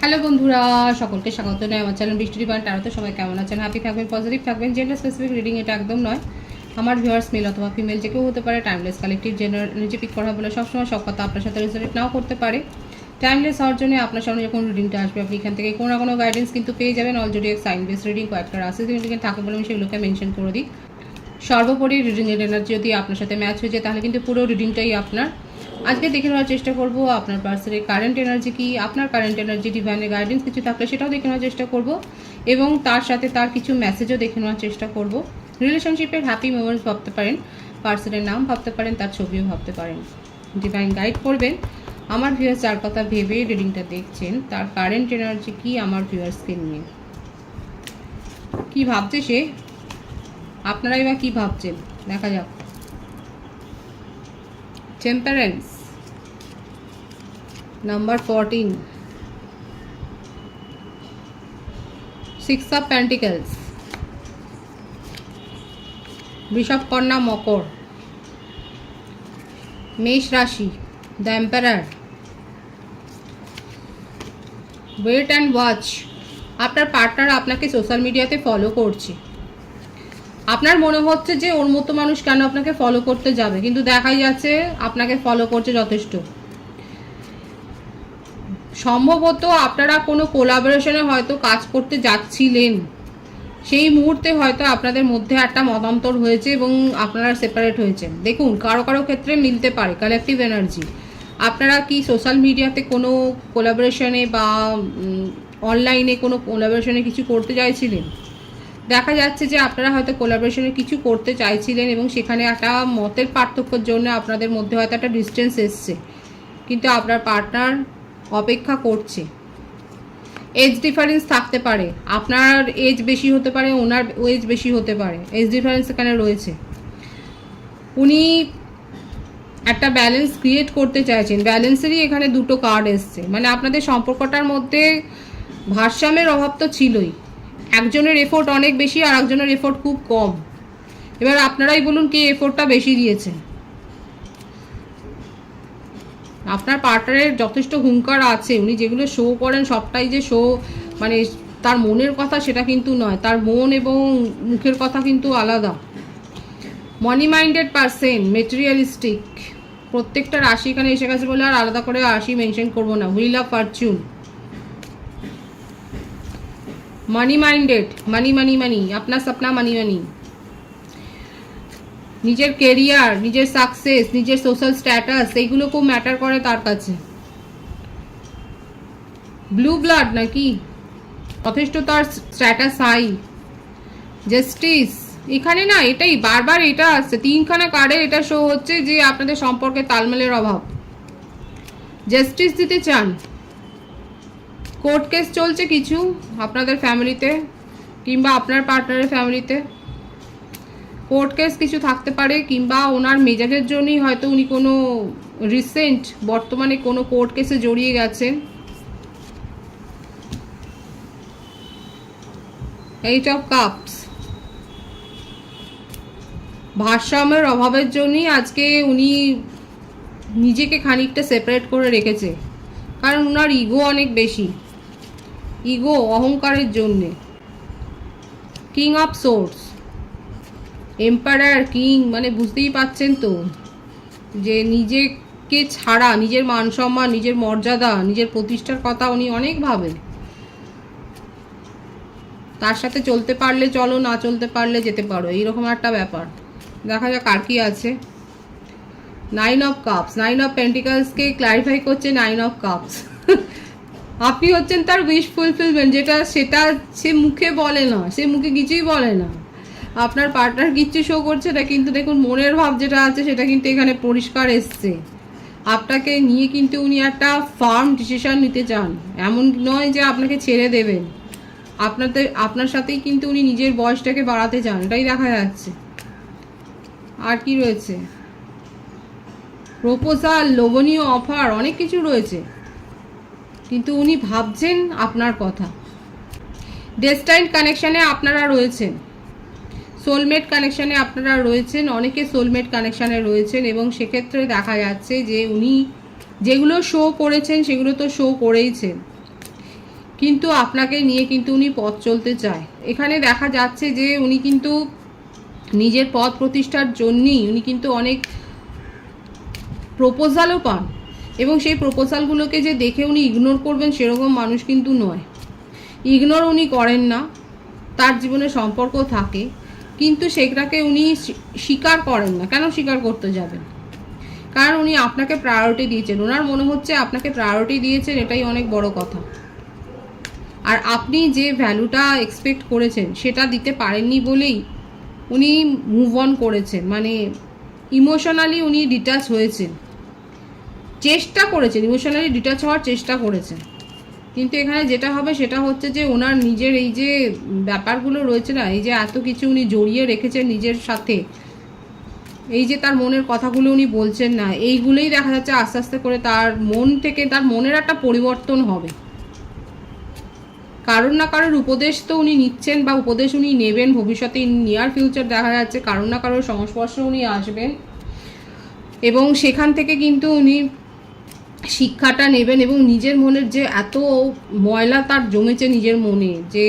Hello বন্ধুরা, সকলকে স্বাগত জানাই আমার চ্যানেল বৃষ্টি ডিভাইন ট্যারোতে। সবাই কেমন আছেন? হ্যাপি থাকবেন, পজিটিভ থাকবেন। জেন্ডার স্পেসিফিক রিডিং এটা একদম নয়। আমার ভিউয়ার্স মেল অথবা ফিমেল যে কেউ হতে পারে। Timeless collective gender energy pick করা বলে সবসময় সব কথা আপনার সাথে রেজোনেট নাও করতে পারে। টাইমলেস হওয়ার জন্য আপনার সামনে যখন রিডিংটা আসবে আপনি এখান থেকে কোনো না কোনো গাইডেন্স কিন্তু পেয়ে যাবেন। অলরেডি এক সাইন বেস রিডিং কয়েকটা রাশি সিগনিফিকেন্ট থাকে বলে আমি সেগুলোকে মেনশন করে দিই। সর্বোপরি রিডিংয়ের এনার্জি যদি আপনার সাথে ম্যাচ হয়ে যায় তাহলে কিন্তু পুরো রিডিংটাই আপনার। আজকে দেখে নেওয়ার চেষ্টা করব আপনার পার্সনের কারেন্ট এনার্জি কি, আপনার কারেন্ট এনার্জি ডিভাইনের গাইডেন্স কিছু থাকলে সেটাও দেখে নেওয়ার চেষ্টা করব এবং তার সাথে তার কিছু মেসেজও দেখে নেওয়ার চেষ্টা করব। রিলেশনশিপের হ্যাপি মেমোরিজ ভাবতে পারেন, পার্সনের নাম ভাবতে পারেন, তার ছবিও ভাবতে পারেন। ডিভাইন গাইড করবেন আমার ভিউয়ার্স যার কথা ভেবে রিডিংটা দেখছেন তার কারেন্ট এনার্জি কি, আমার ভিউয়ার্সকে নিয়ে কী ভাবছে সে, আপনারাই বা কী ভাবছেন দেখা যাক। টেম্পারেন্স নাম্বার 14, 6 অফ পেন্টিকলস, বৃষভ, কন্যা, মকর, মেষ রাশি, the emperor, wait and watch. আপনার পার্টনার আপনাকে সোশ্যাল মিডিয়াতে ফলো করছে। আপনার মনে হচ্ছে যে ওর মতো মানুষ কেন আপনাকে ফলো করতে যাবে, কিন্তু দেখাই যাচ্ছে আপনাকে ফলো করছে যথেষ্ট। সম্ভবত আপনারা কোনো কোলাবোরেশনে হয়তো কাজ করতে যাচ্ছিলেন, সেই মুহূর্তে হয়তো আপনাদের মধ্যে একটা মতান্তর হয়েছে এবং আপনারা সেপারেট হয়েছেন। দেখুন, কারো কারো ক্ষেত্রে মিলতে পারে কালেকটিভ এনার্জি। আপনারা কি সোশ্যাল মিডিয়াতে কোনো কোলাবোরেশনে বা অনলাইনে কোনো কোলাবোরেশনে কিছু করতে চাইছিলেন? দেখা যাচ্ছে যে আপনারা হয়তো কোলাবোরেশনে কিছু করতে চাইছিলেন এবং সেখানে একটা মতের পার্থক্যের জন্য আপনাদের মধ্যে হয়তো একটা ডিস্টেন্স এসছে, কিন্তু আপনার পার্টনার অপেক্ষা করছে। এজ ডিফারেন্স থাকতে পারে, আপনার এজ বেশি হতে পারে, ওনার এজ বেশি হতে পারে, এজ ডিফারেন্স এখানে রয়েছে। উনি একটা ব্যালেন্স ক্রিয়েট করতে চাইছেন, ব্যালেন্সেরই এখানে দুটো কার্ড এসছে। মানে আপনাদের সম্পর্কটার মধ্যে ভারসাম্যের অভাব তো ছিলই, একজনের এফোর্ট অনেক বেশি আর একজনের এফোর্ট খুব কম। এবার আপনারাই বলুন কে এফোর্টটা বেশি দিয়েছে। আপনার পার্টনারের যথেষ্ট হুঙ্কার আছে, উনি যেগুলো শো করেন সবটাই যে শো মানে তার মনের কথা সেটা কিন্তু নয়, তার মন এবং মুখের কথা কিন্তু আলাদা। মানি মাইন্ডেড পারসন, মেটেরিয়ালিস্টিক, প্রত্যেকটা রাশি এখানে এসে গেছে বলে আর আলাদা করে রাশি মেনশন করবো না। Wheel of fortune, money minded, money money money, আপনার সপনা মানি মানি, নিজের কেরিয়ার, নিজের সাকসেস, নিজের সোশ্যাল স্ট্যাটাস এইগুলো খুব ম্যাটার করে তার কাছে। ব্লু ব্লাড নাকি, যথেষ্ট তার স্ট্যাটাস হাই। জাস্টিস, এখানে না এটাই বারবার এটা আসছে, তিনখানা কার্ডে এটা শো হচ্ছে যে আপনাদের সম্পর্কে তালমেলের অভাব। জাস্টিস দিতে চান, কোর্ট কেস চলছে কিছু আপনাদের ফ্যামিলিতে কিংবা আপনার পার্টনারের ফ্যামিলিতে, কোর্ট কেস কিছু থাকতে পারে কিংবা ওনার মেজাজের জন্যই হয়তো উনি কোনো রিসেন্ট বর্তমানে কোনো কোর্ট কেসে জড়িয়ে গেছেন। এইট অফ কাপস, ভারসাম্যের অভাবের জন্যই আজকে উনি নিজেকে খানিকটা সেপারেট করে রেখেছে, কারণ ওনার ইগো অনেক বেশি, ইগো অহংকারের জন্যে। King of swords, empire, king, মানে বুঝতেই পাচ্ছেন তো যে নিজেকে ছাড়া নিজের মান সম্মান, নিজের মর্যাদা, নিজের প্রতিষ্ঠার কথা উনি অনেক ভাবেন। তার সাথে চলতে পারলে চলো, না চলতে পারলে যেতে পারো, এইরকম একটা ব্যাপার। দেখা যাক আর কি আছে। 9 অফ কাপস, 9 অফ পেন্টিকলসকে ক্লারিফাই করছে 9 অফ কাপস। আপনি হচ্ছেন তার উইশ ফুলফিলমেন্ট, সেটা সে মুখে বলে না, সে মুখে কিছুই বলে না। আপনার পার্টনার কিচ্ছু শো করছে না, কিন্তু দেখুন মনের ভাব যেটা আছে সেটা কিন্তু এখানে পরিষ্কার এসছে। আপনাকে নিয়ে কিন্তু উনি একটা ফার্ম ডিসিশন নিতে চান, এমন নয় যে আপনাকে ছেড়ে দেবেন। আপনার সাথেই কিন্তু উনি নিজের বয়সটাকে বাড়াতে চান, এটাই দেখা যাচ্ছে। আর কি রয়েছে? প্রপোজাল, লোভনীয় অফার, অনেক কিছু রয়েছে, কিন্তু উনি ভাবছেন আপনার কথা। ডেস্টাইন কানেকশানে আপনারা রয়েছেন, সোলমেট কানেকশানে আপনারা রয়েছেন, অনেকে সোলমেট কানেকশানে রয়েছেন এবং সেক্ষেত্রে দেখা যাচ্ছে যে উনি যেগুলো শো করেছেন সেগুলো তো শো করেইছেন। কিন্তু আপনাকে নিয়ে কিন্তু উনি পথ চলতে চায়। এখানে দেখা যাচ্ছে যে উনি কিন্তু নিজের পথ প্রতিষ্ঠার জন্যই উনি কিন্তু অনেক প্রপোজালও পান, এবং সেই প্রপোজালগুলোকে যে দেখে উনি ইগনোর করবেন সেরকম মানুষ কিন্তু নয়। ইগনোর উনি করেন না, তার জীবনে সম্পর্ক থাকে, কিন্তু সেটাকে উনি স্বীকার করেন না। কেন স্বীকার করতে যাবেন? কারণ উনি আপনাকে প্রায়োরিটি দিয়েছেন, ওনার মনে হচ্ছে আপনাকে প্রায়োরিটি দিয়েছেন, এটাই অনেক বড় কথা। আর আপনি যে ভ্যালুটা এক্সপেক্ট করেছেন সেটা দিতে পারেননি বলেই উনি মুভ অন করেছেন, মানে ইমোশনালি উনি ডিটাচ হয়েছেন, চেষ্টা করেছেন, ইমোশনালি ডিটাচ হওয়ার চেষ্টা করেছেন। কিন্তু এখানে যেটা হবে সেটা হচ্ছে যে ওনার নিজের এই যে ব্যাপারগুলো রয়েছে না, এই যে এত কিছু উনি জড়িয়ে রেখেছেন নিজের সাথে, এই যে তার মনের কথাগুলো উনি বলছেন না, এইগুলোই দেখা যাচ্ছে আস্তে আস্তে করে তার মন থেকে, তার মনের একটা পরিবর্তন হবে। কারোর না কারোর উপদেশ তো উনি নিচ্ছেন, বা উপদেশ উনি নেবেন ভবিষ্যতে, নিয়ার ফিউচার দেখা যাচ্ছে কারোর না কারোর সংস্পর্শে উনি আসবেন, এবং সেখান থেকে কিন্তু উনি শিক্ষাটা নেবেন, এবং নিজের মনের যে এত ময়লা তার জমেছে নিজের মনে, যে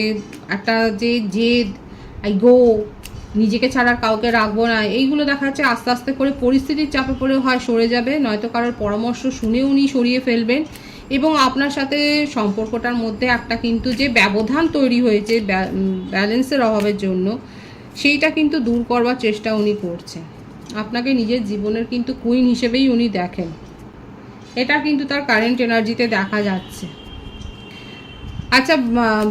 একটা যে জেদ, আই গো, নিজেকে ছাড়া কাউকে রাখবো না, এইগুলো দেখা যাচ্ছে আস্তে আস্তে করে পরিস্থিতির চাপে পড়ে হয় সরে যাবে, নয়তো কারোর পরামর্শ শুনে উনি সরিয়ে ফেলবেন, এবং আপনার সাথে সম্পর্কটার মধ্যে একটা কিন্তু যে ব্যবধান তৈরি হয়েছে ব্যালেন্সের অভাবের জন্য, সেইটা কিন্তু দূর করবার চেষ্টা উনি করছেন। আপনাকে নিজের জীবনের কিন্তু কুইন হিসেবেই উনি দেখেন, এটা কিন্তু তার কারেন্ট এনার্জিতে দেখা যাচ্ছে। আচ্ছা,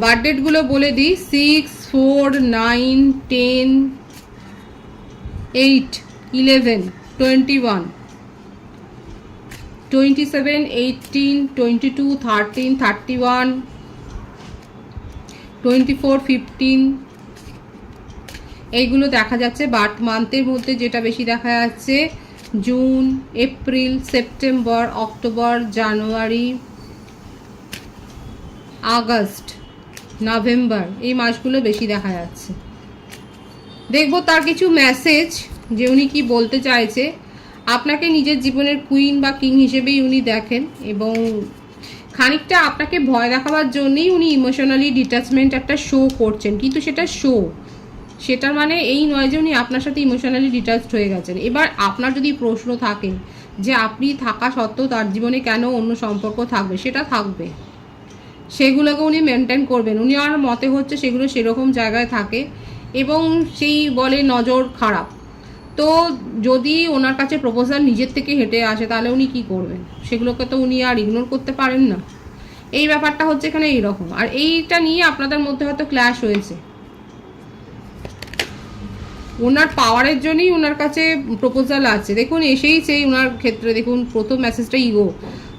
বার্থডেটগুলো বলে দিই, 6, 4, 9, 10, 8, 11, 21, 27, 18, 22, 13, 31, 24, 15, এইগুলো দেখা যাচ্ছে। বার্থ মান্থের মধ্যে যেটা বেশি দেখা যাচ্ছে জুন, এপ্রিল, সেপ্টেম্বর, অক্টোবর, জানুয়ারি, আগস্ট, নভেম্বর, এই মাসগুলো বেশি দেখা যাচ্ছে। দেখব তার কিছু মেসেজ যে উনি কি বলতে চাইছে। আপনাকে নিজের জীবনের কুইন বা কিং হিসেবেই উনি দেখেন, এবং খানিকটা আপনাকে ভয় দেখাবার জন্যই উনি ইমোশনালি ডিট্যাচমেন্ট একটা শো করছেন, কিন্তু সেটা শো, সেটার মানে এই নয় যে উনি আপনার সাথে ইমোশনালি ডিট্যাচড হয়ে গেছেন। এবার আপনার যদি প্রশ্ন থাকে যে আপনি থাকা সত্ত্বেও তার জীবনে কেন অন্য সম্পর্ক থাকবে, সেটা থাকবে, সেগুলোকে উনি মেনটেন করবেন। উনি আর মতে হচ্ছে সেগুলো সেরকম জায়গায় থাকে, এবং সেই বলে নজর খারাপ। তো যদি ওনার কাছে প্রপোজাল নিজের থেকে হেঁটে আসে তাহলে উনি কি করবেন? সেগুলোকে তো উনি আর ইগনোর করতে পারেন না। এই ব্যাপারটা হচ্ছে এখানে এইরকম, আর এইটা নিয়ে আপনাদের মধ্যে হয়তো ক্ল্যাশ হয়েছে। ওনার পাওয়ারের জন্যই ওনার কাছে প্রপোজাল আছে, দেখুন এসেইছে ওনার ক্ষেত্রে। দেখুন প্রথম মেসেজটা ego,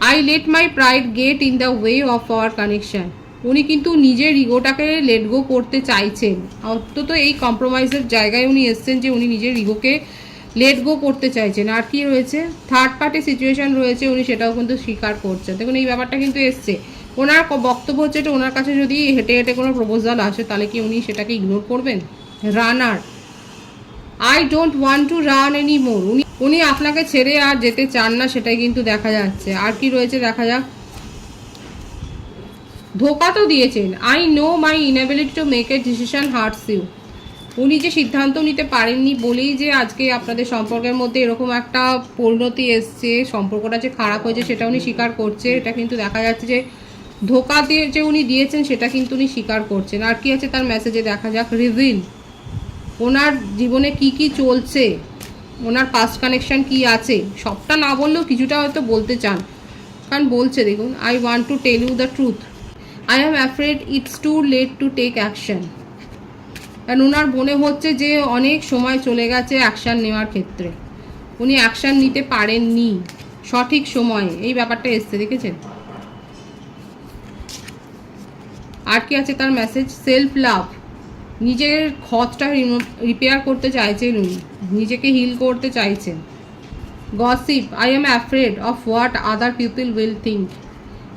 I let my pride get in the way of our connection. উনি কিন্তু নিজের ইগোটাকে লেট গো করতে চাইছেন, অন্তত এই কম্প্রোমাইজের জায়গায় উনি এসছেন যে উনি নিজের ইগোকে লেট গো করতে চাইছেন। আর কি রয়েছে, থার্ড পার্টি সিচুয়েশন রয়েছে, উনি সেটাও কিন্তু স্বীকার করছেন। দেখুন এই ব্যাপারটা কিন্তু এসছে। ওনার বক্তব্য হচ্ছে এটা, ওনার কাছে যদি হেঁটে হেঁটে কোনো প্রপোজাল আসে তাহলে কি উনি সেটাকে ইগনোর করবেন? Runner, I don't want to run any more. উনি আপনাকে ছেড়ে আর যেতে চান না, সেটাই কিন্তু দেখা যাচ্ছে। আর কি রয়েছে দেখা যাক, ধোকা তো দিয়েছেন, I know my inability to make a decision hurts you. উনি যে সিদ্ধান্ত নিতে পারেননি বলেই যে আজকে আপনাদের সম্পর্কের মধ্যে এরকম একটা পরিণতি এসছে, সম্পর্কটা যে খারাপ হয়েছে সেটা উনি স্বীকার করছে। এটা কিন্তু দেখা যাচ্ছে যে ধোকা দিয়ে যে উনি দিয়েছেন সেটা কিন্তু উনি স্বীকার করছেন। আর কি আছে তার মেসেজে দেখা যাক, রিভিল, ওনার জীবনে কি কি চলছে, ওনার পাস্ট কানেকশন কি আছে, সবটা না বললেও কিছুটা হয়তো বলতে চান, কারণ বলছে দেখুন, I want to tell you the truth, I am afraid it's too late to take action. কারণ ওনার মনে হচ্ছে যে অনেক সময় চলে গেছে অ্যাকশান নেওয়ার ক্ষেত্রে, উনি অ্যাকশান নিতে পারেননি সঠিক সময়ে, এই ব্যাপারটা এসছে দেখেছেন। আর কি আছে তার মেসেজ, সেলফ লাভ, নিজের ক্ষতটা রিপেয়ার করতে চাইছেন উনি, নিজেকে হিল করতে চাইছেন। Gossip, I am afraid of what other people will think,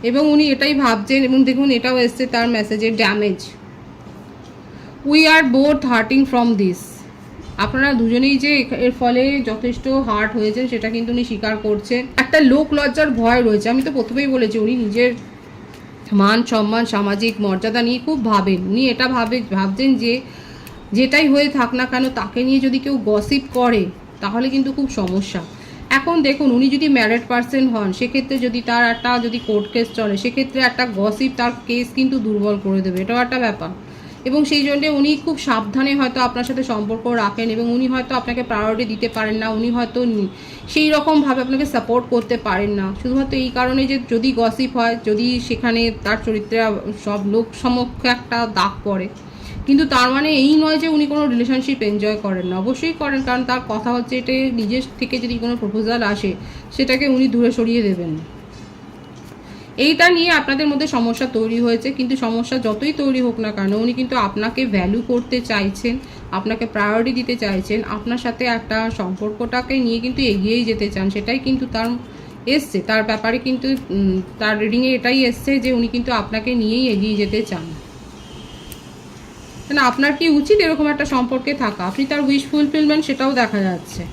এবং উনি এটাই ভাবছেন। এবং দেখুন এটাও এসছে তার মেসেজে, damage, we are both hurting from this. আপনারা দুজনেই যে এর ফলে যথেষ্ট হার্ট হয়েছেন সেটা কিন্তু উনি স্বীকার করছেন। একটা লোক লজ্জার ভয় রয়েছে, আমি তো প্রথমেই বলেছি উনি নিজের মান সম্মান সামাজিক মর্যাদা নিয়ে খুব ভাবেন উনি। এটা ভাবছেন যে যেটাই হয়ে থাক না কেন তাকে নিয়ে যদি কেউ গসিপ করে তাহলে কিন্তু খুব সমস্যা। এখন দেখুন উনি যদি ম্যারিড পার্সন হন সেক্ষেত্রে যদি তার একটা যদি কোর্ট কেস চলে সেক্ষেত্রে একটা গসিপ তার কেস কিন্তু দুর্বল করে দেবে, এটাও একটা ব্যাপার। এবং সেই জন্যে উনি খুব সাবধানে হয়তো আপনার সাথে সম্পর্ক রাখেন এবং উনি হয়তো আপনাকে প্রায়োরিটি দিতে পারেন না, উনি হয়তো সেই রকমভাবে আপনাকে সাপোর্ট করতে পারেন না, শুধুমাত্র এই কারণে যে যদি গসিপ হয়, যদি সেখানে তার চরিত্রে সব লোক সমক্ষে একটা দাগ পড়ে। কিন্তু তার মানে এই নয় যে উনি কোনো রিলেশনশিপ এনজয় করেন না, অবশ্যই করেন, কারণ তার কথা হচ্ছে এটা নিজের থেকে যদি কোনো প্রপোজাল আসে সেটাকে উনি দূরে সরিয়ে দেবেন। এইটা নিয়ে আপনাদের মধ্যে সমস্যা তৈরি হয়েছে, কিন্তু সমস্যা যতই তৈরি হোক না কেন উনি কিন্তু আপনাকে ভ্যালু করতে চাইছেন, আপনাকে প্রায়োরিটি দিতে চাইছেন, আপনার সাথে একটা সম্পর্কটাকে নিয়ে কিন্তু এগিয়েই যেতে চান, সেটাই কিন্তু তার এসছে, তার ব্যাপারে কিন্তু তার রিডিংয়ে এটাই এসছে যে উনি কিন্তু আপনাকে নিয়েই এগিয়ে যেতে চান। না আপনার কি উচিত এরকম একটা সম্পর্কে থাকা, আপনি তার উইশ ফুলফিলমেন্ট সেটাও দেখা যাচ্ছে।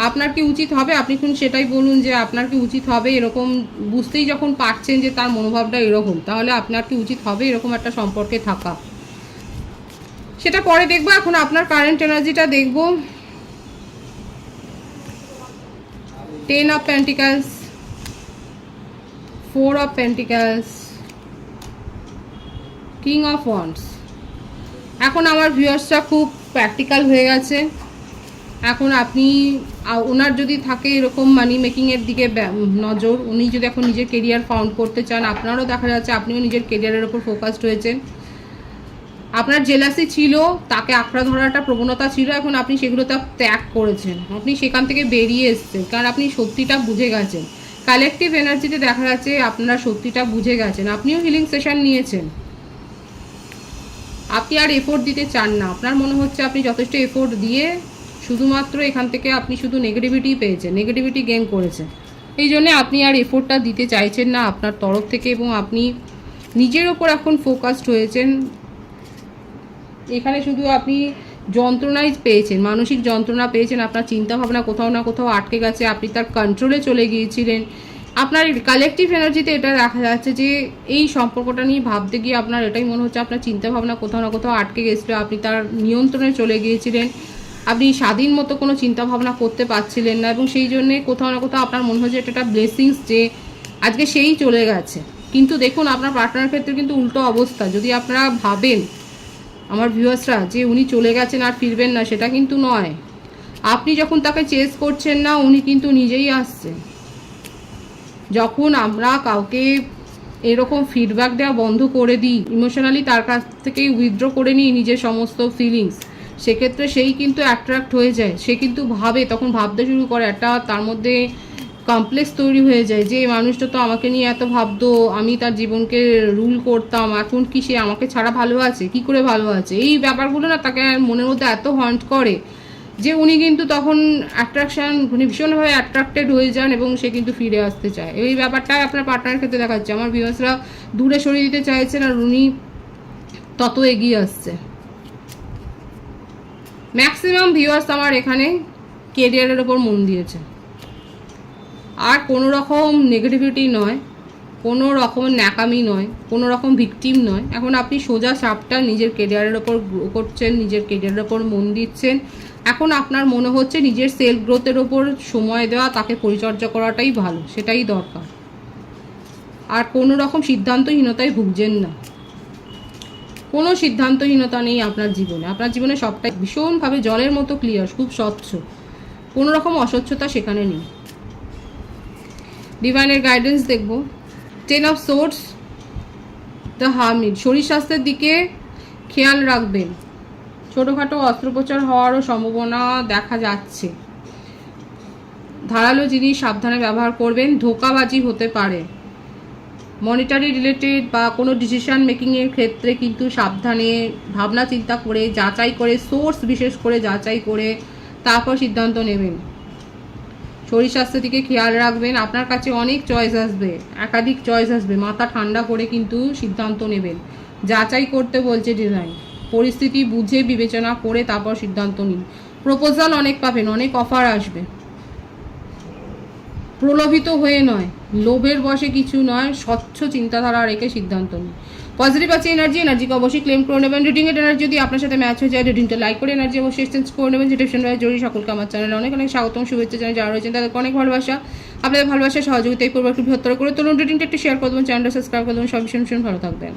আপনার কি উচিত হবে, আপনি কোন সেটাই বলুন যে আপনার কি উচিত হবে এরকম, বুঝতেই যখন পারছেন যে তার মনোভাবটা এরকম, তাহলে আপনার কি উচিত হবে এরকম একটা সম্পর্কে থাকা, সেটা পরে দেখবো। এখন আপনার কারেন্ট এনার্জিটা দেখবো। 10 of pentacles, 4 of pentacles, king of wands. এখন আমার ভিউয়ার্সরা খুব প্র্যাকটিক্যাল হয়ে গেছে। এখন আপনি ওনার যদি থাকে এরকম মানি মেকিংয়ের দিকে নজর, উনি যদি এখন নিজের কেরিয়ার ফাউন্ড করতে চান, আপনারও দেখা যাচ্ছে আপনিও নিজের কেরিয়ারের ওপর ফোকাসড হয়েছেন। আপনার জেলাসি ছিল, তাকে আঁকড়া ধরার একটা প্রবণতা ছিল, এখন আপনি সেগুলো ত্যাগ করেছেন, আপনি সেখান থেকে বেরিয়ে এসছেন, কারণ আপনি সত্যিটা বুঝে গেছেন। কালেকটিভ এনার্জিতে দেখা যাচ্ছে আপনারা সত্যিটা বুঝে গেছেন, আপনিও হিলিং সেশন নিয়েছেন, আপনি আর এফোর্ট দিতে চান না, আপনার মনে হচ্ছে আপনি যথেষ্ট এফোর্ট দিয়ে শুধুমাত্র এখান থেকে আপনি শুধু নেগেটিভিটি পেয়েছেন, নেগেটিভিটি গেইন করেছেন, এই জন্যে আপনি আর এফোর্টটা দিতে চাইছেন না আপনার তরফ থেকে, এবং আপনি নিজের ওপর এখন ফোকাসড হয়েছেন। এখানে শুধু আপনি যন্ত্রণাই পেয়েছেন, মানসিক যন্ত্রণা পেয়েছেন, আপনার চিন্তাভাবনা কোথাও না কোথাও আটকে গেছে, আপনি তার কন্ট্রোলে চলে গিয়েছিলেন। আপনার কালেকটিভ এনার্জিতে এটা দেখা যাচ্ছে যে এই সম্পর্কটা নিয়ে ভাবতে গিয়ে আপনার এটাই মনে হচ্ছে আপনার চিন্তাভাবনা কোথাও না কোথাও আটকে গেছিলো, আপনি তার নিয়ন্ত্রণে চলে গিয়েছিলেন, আপনি স্বাধীন মতো কোনো চিন্তাভাবনা করতে পারছিলেন না, এবং সেই জন্যে কোথাও না কোথাও আপনার মনে হচ্ছে এটা একটা ব্লেসিংস যে আজকে সেই চলে গেছে। কিন্তু দেখুন আপনার পার্টনারের ক্ষেত্রে কিন্তু উল্টো অবস্থা, যদি আপনারা ভাবেন আমার ভিউয়ার্সরা যে উনি চলে গেছেন আর ফিরবেন না, সেটা কিন্তু নয়। আপনি যখন তাকে চেস করছেন না, উনি কিন্তু নিজেই আসছেন। যখন আমরা কাউকে এরকম ফিডব্যাক দেওয়া বন্ধ করে দিই, ইমোশনালি তার কাছ থেকেই উইথড্র করে নিই নিজের সমস্ত ফিলিংস, সেক্ষেত্রে সেই কিন্তু অ্যাট্রাক্ট হয়ে যায়, সে কিন্তু ভাবে, তখন ভাবতে শুরু করে, একটা তার মধ্যে কমপ্লেক্স তৈরি হয়ে যায় যে মানুষটা তো আমাকে নিয়ে এত ভাবতো, আমি তার জীবনকে রুল করতাম, এখন কি সে আমাকে ছাড়া ভালো আছে, কি করে ভালো আছে, এই ব্যাপারগুলো না তাকে মনের মধ্যে এত হন্ট করে যে উনি কিন্তু তখন অ্যাট্রাকশান মানে ভীষণভাবে অ্যাট্রাক্টেড হয়ে যান এবং সে কিন্তু ফিরে আসতে চায়। এই ব্যাপারটাই আপনার পার্টনারের ক্ষেত্রে দেখা যাচ্ছে, আমার ভিউয়ার্সরা দূরে সরিয়ে দিতে চাইছেন আর উনি তত এগিয়ে আসছে। ম্যাক্সিমাম ভিউয়ার্স আমার এখানে কেরিয়ারের ওপর মন দিয়েছে, আর কোনো রকম নেগেটিভিটি নয়, কোনো রকম ন্যাকামি নয়, কোনো রকম ভিকটিম নয়। এখন আপনি সোজা সাপটা নিজের কেরিয়ারের ওপর গ্রো করছেন, নিজের কেরিয়ারের ওপর মন দিচ্ছেন। এখন আপনার মনে হচ্ছে নিজের সেলফ গ্রোথের ওপর সময় দেওয়া, তাকে পরিচর্যা করাটাই ভালো, সেটাই দরকার। আর কোনো রকম সিদ্ধান্তহীনতায় ভুগছেন না, কোনো সিদ্ধান্তহীনতা নেই আপনার জীবনে, আপনার জীবনে সবটাই ভীষণভাবে জলের মতো ক্লিয়ার, খুব স্বচ্ছ, কোনো রকম অস্বচ্ছতা সেখানে নেই। ডিভাইনের গাইডেন্স দেখব। 10 অফ সোর্ডস, দ্য হারমিট। শরীর স্বাস্থ্যের দিকে খেয়াল রাখবেন, ছোটোখাটো অস্ত্রোপচার হওয়ারও সম্ভাবনা দেখা যাচ্ছে। ধারালো জিনিস সাবধানে ব্যবহার করবেন, ধোঁকাবাজি হতে পারে। মনিটারি রিলেটেড বা কোনো ডিসিশন মেকিংয়ের ক্ষেত্রে কিন্তু সাবধানে ভাবনা চিন্তা করে, যাচাই করে, সোর্স বিশেষ করে যাচাই করে তারপর সিদ্ধান্ত নেবেন। শরীর স্বাস্থ্যের দিকে খেয়াল রাখবেন, আপনার কাছে অনেক চয়েস আসবে, একাধিক চয়েস আসবে, মাথা ঠান্ডা করে কিন্তু সিদ্ধান্ত নেবেন। যাচাই করতে বলছে ডিজাইন, পরিস্থিতি বুঝে বিবেচনা করে তারপর সিদ্ধান্ত নিন। প্রপোজাল অনেক পাবেন, অনেক অফার আসবে, প্রলোভিত হয়ে নয়, লোভের বশে কিছু নয়, স্বচ্ছ চিন্তাধারা রেখে সিদ্ধান্ত নিন। পজিটিভ আছে এনার্জিকে অবশ্যই ক্লেম করে নেবেন। রিডিংয়ের এনার্জি যদি আপনার সাথে ম্যাচ হয়ে যায়, রিডিংটা লাইক করে এনার্জি অবশ্যই এক্সচেঞ্জ করে নেবেন। যেটা ভীষণ জরুরি। সকলকে আমার চ্যানেলে অনেক অনেক স্বাগতম, শুভেচ্ছা জানাই। যারা রয়েছেন তাদেরকে অনেক ভালোবাসা। আপনাদের ভালোবাসা সহযোগিতাই করবো, একটু বৃহত্তর করে তুলুন। রিডিংটা একটু শেয়ার করে দেবেন, চ্যানেলটা সাবস্ক্রাইব করে দেবেন। সব ভীষণ ভীষণ ভালো থাকবেন।